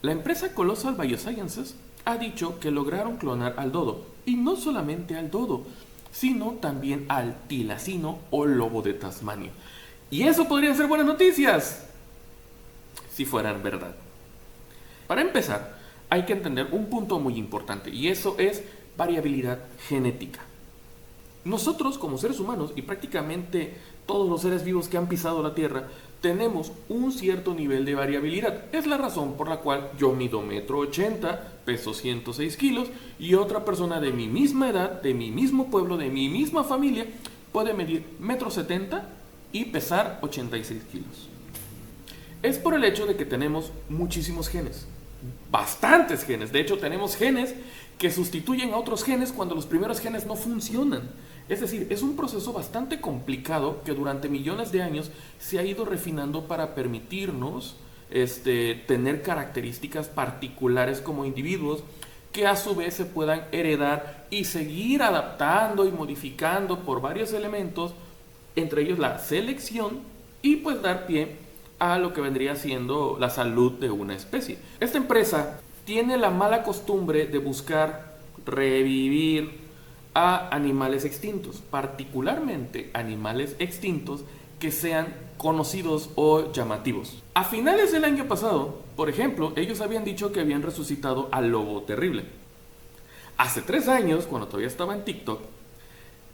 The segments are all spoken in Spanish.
La empresa Colossal Biosciences ha dicho que lograron clonar al dodo, y no solamente al dodo, sino también al tilacino o lobo de Tasmania. Y eso podrían ser buenas noticias, si fueran verdad. Para empezar, hay que entender un punto muy importante, y eso es variabilidad genética. Nosotros, como seres humanos, y prácticamente todos los seres vivos que han pisado la Tierra, tenemos un cierto nivel de variabilidad. Es la razón por la cual yo mido 1,80 m, peso 106 kilos, y otra persona de mi misma edad, de mi mismo pueblo, de mi misma familia, puede medir 1,70 m y pesar 86 kilos. Es por el hecho de que tenemos muchísimos genes, bastantes genes. De hecho, tenemos genes que sustituyen a otros genes cuando los primeros genes no funcionan. Es decir, es un proceso bastante complicado que durante millones de años se ha ido refinando para permitirnos tener características particulares como individuos que a su vez se puedan heredar y seguir adaptando y modificando por varios elementos, entre ellos la selección, y pues dar pie a lo que vendría siendo la salud de una especie. Esta empresa tiene la mala costumbre de buscar revivir a animales extintos, particularmente animales extintos que sean conocidos o llamativos. A finales del año pasado, por ejemplo, ellos habían dicho que habían resucitado al lobo terrible. Hace 3 años, cuando todavía estaba en TikTok,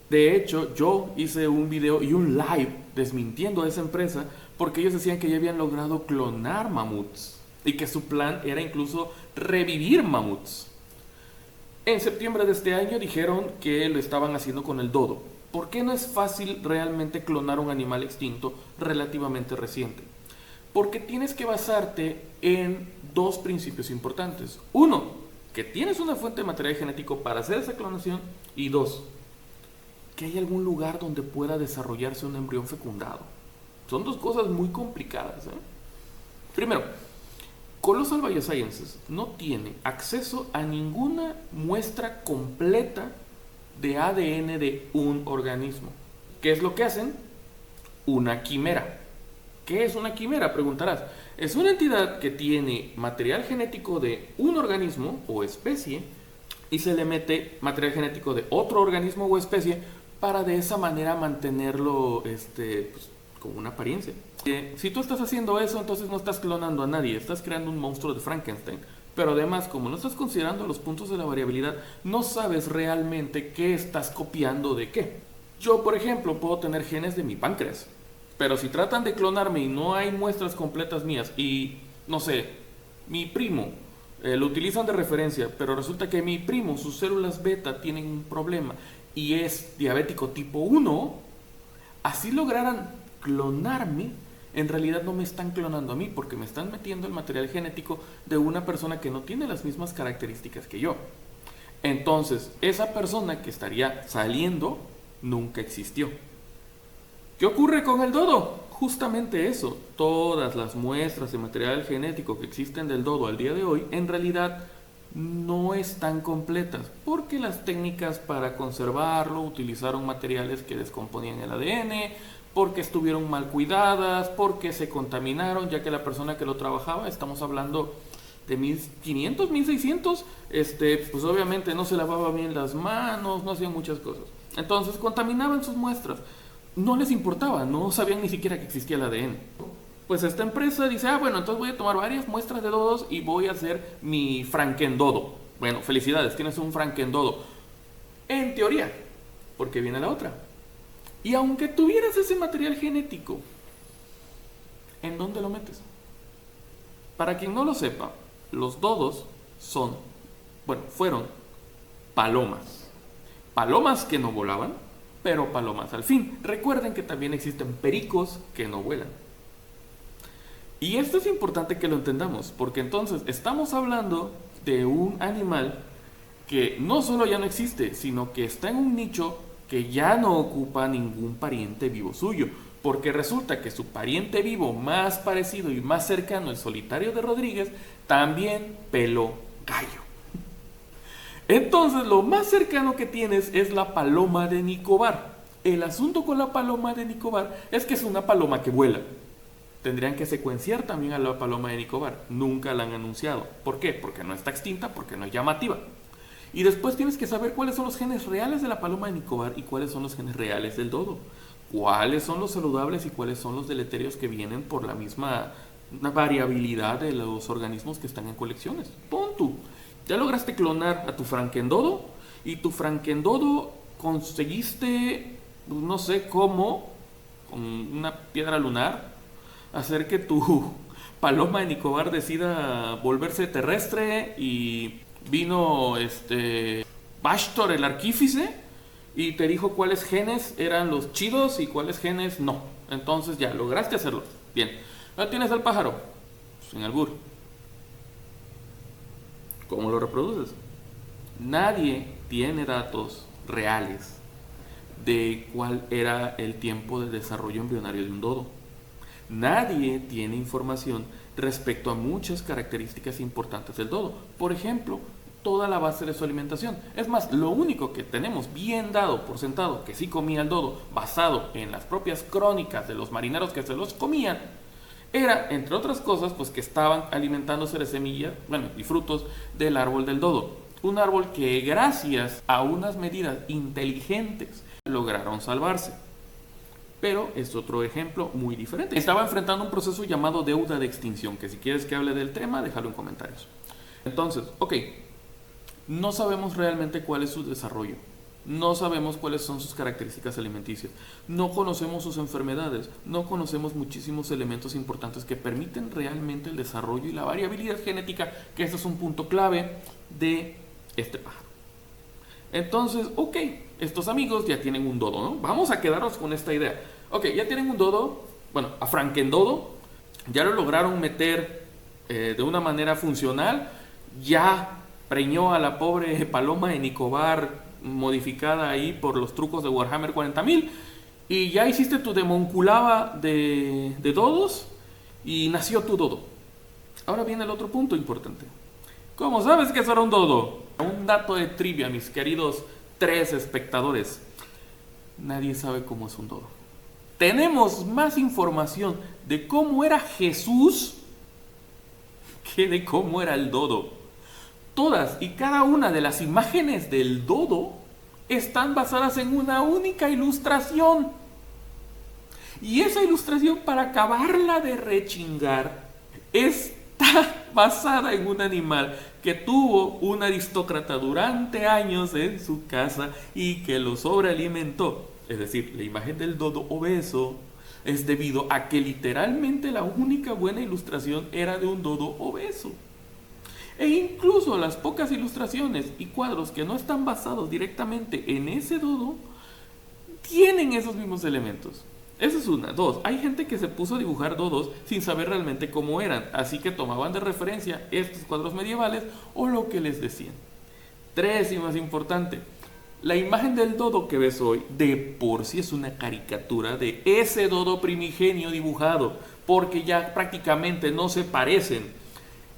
de hecho, yo hice un video y un live desmintiendo a esa empresa porque ellos decían que ya habían logrado clonar mamuts y que su plan era incluso revivir mamuts. En septiembre de este año dijeron que lo estaban haciendo con el dodo. ¿Por qué no es fácil realmente clonar un animal extinto relativamente reciente? Porque tienes que basarte en 2 principios importantes. 1, que tienes una fuente de material genético para hacer esa clonación. Y 2, que hay algún lugar donde pueda desarrollarse un embrión fecundado. Son 2 cosas muy complicadas, ¿eh? Primero, Colossal Biosciences no tiene acceso a ninguna muestra completa de ADN de un organismo. ¿Qué es lo que hacen? Una quimera. ¿Qué es una quimera? Preguntarás. Es una entidad que tiene material genético de un organismo o especie y se le mete material genético de otro organismo o especie para de esa manera mantenerlo con una apariencia. Si tú estás haciendo eso, entonces no estás clonando a nadie, estás creando un monstruo de Frankenstein. Pero además, como no estás considerando los puntos de la variabilidad, no sabes realmente qué estás copiando de qué. Yo, por ejemplo, puedo tener genes de mi páncreas, pero si tratan de clonarme y no hay muestras completas mías y, no sé, mi primo lo utilizan de referencia, pero resulta que mi primo, sus células beta tienen un problema y es diabético tipo 1, así lograran clonarme, en realidad no me están clonando a mí porque me están metiendo el material genético de una persona que no tiene las mismas características que yo. Entonces, esa persona que estaría saliendo nunca existió. ¿Qué ocurre con el dodo? Justamente eso. Todas las muestras de material genético que existen del dodo al día de hoy, en realidad no están completas, porque las técnicas para conservarlo utilizaron materiales que descomponían el ADN, porque estuvieron mal cuidadas, porque se contaminaron, ya que la persona que lo trabajaba, estamos hablando de 1500, 1600, pues obviamente no se lavaba bien las manos, no hacían muchas cosas. Entonces contaminaban sus muestras. No les importaba, no sabían ni siquiera que existía el ADN. Pues esta empresa dice, bueno, entonces voy a tomar varias muestras de dodos y voy a hacer mi frankendodo. Bueno, felicidades, tienes un frankendodo. En teoría, porque viene la otra. Y aunque tuvieras ese material genético, ¿en dónde lo metes? Para quien no lo sepa, los dodos fueron palomas. Palomas que no volaban, pero palomas al fin. Recuerden que también existen pericos que no vuelan. Y esto es importante que lo entendamos, porque entonces estamos hablando de un animal que no solo ya no existe, sino que está en un nicho que ya no ocupa ningún pariente vivo suyo, porque resulta que su pariente vivo más parecido y más cercano, el solitario de Rodríguez, también peló gallo. Entonces lo más cercano que tienes es la paloma de Nicobar. El asunto con la paloma de Nicobar es que es una paloma que vuela. tendrían que secuenciar también a la paloma de Nicobar. Nunca la han anunciado. ¿Por qué? Porque no está extinta, porque no es llamativa. Y después tienes que saber cuáles son los genes reales de la paloma de Nicobar y cuáles son los genes reales del dodo. Cuáles son los saludables y cuáles son los deleterios que vienen por la misma variabilidad de los organismos que están en colecciones. Punto. Ya lograste clonar a tu frankendodo y tu frankendodo conseguiste, no sé cómo, con una piedra lunar, hacer que tu paloma de Nicobar decida volverse terrestre y vino Bashtor el arquífice y te dijo cuáles genes eran los chidos y cuáles genes no. Entonces ya lograste hacerlo. Bien. ¿No tienes al pájaro? Sin albur. ¿Cómo lo reproduces? Nadie tiene datos reales de cuál era el tiempo de desarrollo embrionario de un dodo. Nadie tiene información respecto a muchas características importantes del dodo. Por ejemplo, toda la base de su alimentación. Es más, lo único que tenemos bien dado por sentado que sí comía el dodo, basado en las propias crónicas de los marineros que se los comían, era, entre otras cosas, pues que estaban alimentándose de semillas, bueno, y frutos del árbol del dodo. Un árbol que gracias a unas medidas inteligentes lograron salvarse. Pero es otro ejemplo muy diferente. Estaba enfrentando un proceso llamado deuda de extinción, que si quieres que hable del tema, déjalo en comentarios. Entonces, ok, no sabemos realmente cuál es su desarrollo. No sabemos cuáles son sus características alimenticias. No conocemos sus enfermedades. No conocemos muchísimos elementos importantes que permiten realmente el desarrollo y la variabilidad genética, que ese es un punto clave de este pájaro. Entonces, ok, estos amigos ya tienen un dodo, ¿no? Vamos a quedarnos con esta idea. Ok, ya tienen un dodo, bueno, a frankendodo, ya lo lograron meter de una manera funcional, ya preñó a la pobre paloma de Nicobar modificada ahí por los trucos de Warhammer 40.000 y ya hiciste tu demonculaba de dodos y nació tu dodo. Ahora viene el otro punto importante. ¿Cómo sabes que eso era un dodo? Un dato de trivia, mis queridos 3 espectadores. Nadie sabe cómo es un dodo. Tenemos más información de cómo era Jesús que de cómo era el dodo. Todas y cada una de las imágenes del dodo están basadas en una única ilustración. Y esa ilustración, para acabarla de rechingar, está basada en un animal que tuvo un aristócrata durante años en su casa y que lo sobrealimentó. Es decir, la imagen del dodo obeso es debido a que literalmente la única buena ilustración era de un dodo obeso. E incluso las pocas ilustraciones y cuadros que no están basados directamente en ese dodo tienen esos mismos elementos. Esa es una. 2. Hay gente que se puso a dibujar dodos sin saber realmente cómo eran, así que tomaban de referencia estos cuadros medievales o lo que les decían. 3, y más importante, la imagen del dodo que ves hoy de por sí es una caricatura de ese dodo primigenio dibujado, porque ya prácticamente no se parecen.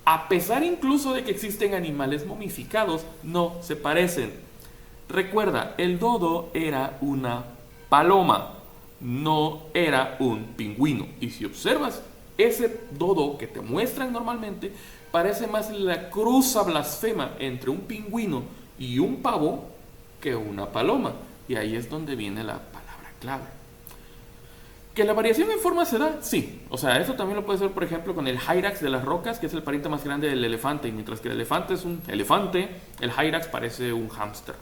A pesar incluso de que existen animales momificados, no se parecen. Recuerda, el dodo era una paloma, no era un pingüino. Y si observas, ese dodo que te muestran normalmente parece más la cruza blasfema entre un pingüino y un pavo que una paloma. Y ahí es donde viene la palabra clave. ¿Que la variación en forma se da? Sí. O sea, eso también lo puedes ver, por ejemplo, con el Hyrax de las rocas, que es el pariente más grande del elefante. Y mientras que el elefante es un elefante, el Hyrax parece un hámster.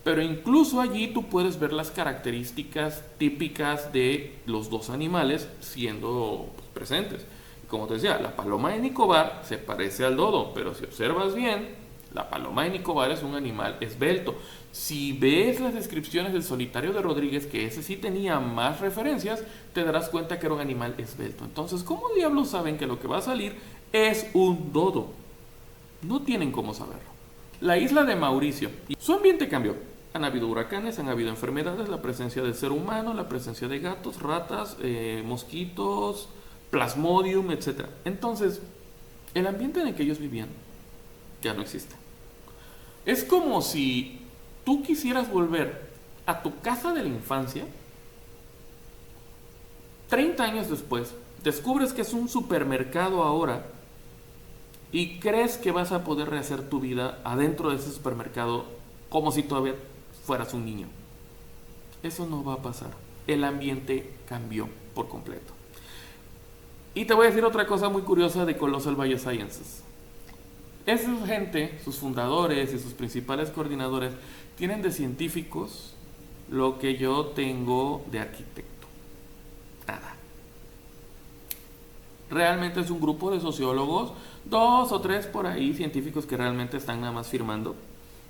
Pero incluso allí tú puedes ver las características típicas de los dos animales siendo presentes. Y como te decía, la paloma de Nicobar se parece al dodo, pero si observas bien, la paloma de Nicobar es un animal esbelto. Si ves las descripciones del solitario de Rodríguez, que ese sí tenía más referencias, te darás cuenta que era un animal esbelto. Entonces, ¿cómo diablos saben que lo que va a salir es un dodo? No tienen cómo saberlo. La isla de Mauricio. Su ambiente cambió. Han habido huracanes, han habido enfermedades, la presencia del ser humano, la presencia de gatos, ratas, mosquitos, plasmodium, etc. Entonces, el ambiente en el que ellos vivían ya no existe. Es como si tú quisieras volver a tu casa de la infancia 30 años después descubres que es un supermercado ahora y crees que vas a poder rehacer tu vida adentro de ese supermercado como si todavía fueras un niño. Eso no va a pasar. El ambiente cambió por completo. Y te voy a decir otra cosa muy curiosa de Colossal Biosciences. Esa gente, sus fundadores y sus principales coordinadores, tienen de científicos lo que yo tengo de arquitecto. Nada. Realmente es un grupo de sociólogos, 2 o 3 por ahí, científicos que realmente están nada más firmando.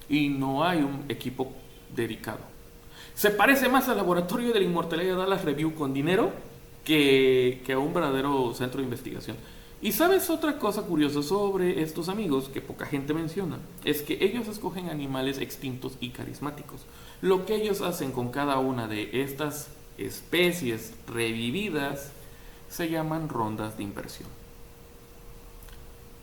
Y no hay un equipo dedicado. Se parece más al laboratorio de la inmortalidad de Dallas Review con dinero que a un verdadero centro de investigación. Y sabes otra cosa curiosa sobre estos amigos que poca gente menciona, es que ellos escogen animales extintos y carismáticos. Lo que ellos hacen con cada una de estas especies revividas se llaman rondas de inversión.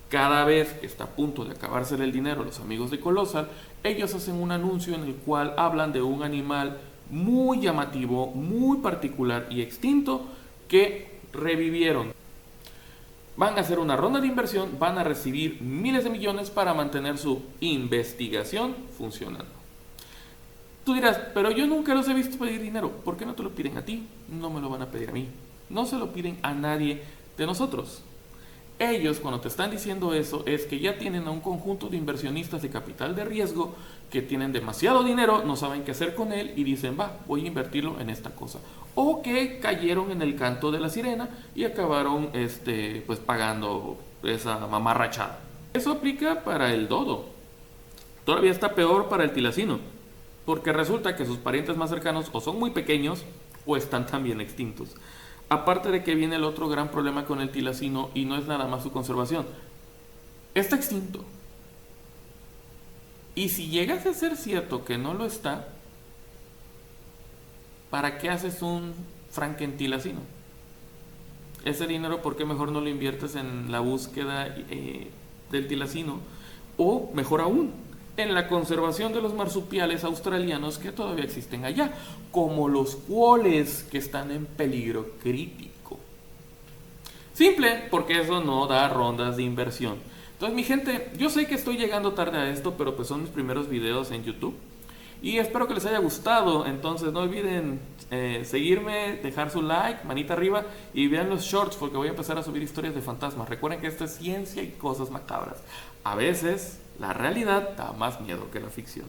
Cada vez que está a punto de acabarse el dinero los amigos de Colossal, ellos hacen un anuncio en el cual hablan de un animal muy llamativo, muy particular y extinto que revivieron. Van a hacer una ronda de inversión, van a recibir miles de millones para mantener su investigación funcionando. Tú dirás, pero yo nunca los he visto pedir dinero. ¿Por qué no te lo piden a ti? No me lo van a pedir a mí. No se lo piden a nadie de nosotros. Ellos, cuando te están diciendo eso, es que ya tienen a un conjunto de inversionistas de capital de riesgo que tienen demasiado dinero, no saben qué hacer con él y dicen, voy a invertirlo en esta cosa. O que cayeron en el canto de la sirena y acabaron pues pagando esa mamarrachada. Eso aplica para el dodo. Todavía está peor para el tilacino, porque resulta que sus parientes más cercanos o son muy pequeños o están también extintos. Aparte de que viene el otro gran problema con el tilacino y no es nada más su conservación. Está extinto. Y si llegas a ser cierto que no lo está, ¿para qué haces un frankentilacino? Ese dinero, ¿por qué mejor no lo inviertes en la búsqueda del tilacino? O, mejor aún, en la conservación de los marsupiales australianos que todavía existen allá, como los koalas que están en peligro crítico. Simple, porque eso no da rondas de inversión. Entonces, mi gente, yo sé que estoy llegando tarde a esto, pero pues son mis primeros videos en YouTube. Y espero que les haya gustado. Entonces no olviden seguirme, dejar su like, manita arriba y vean los shorts porque voy a empezar a subir historias de fantasmas. Recuerden que esto es ciencia y cosas macabras. A veces la realidad da más miedo que la ficción.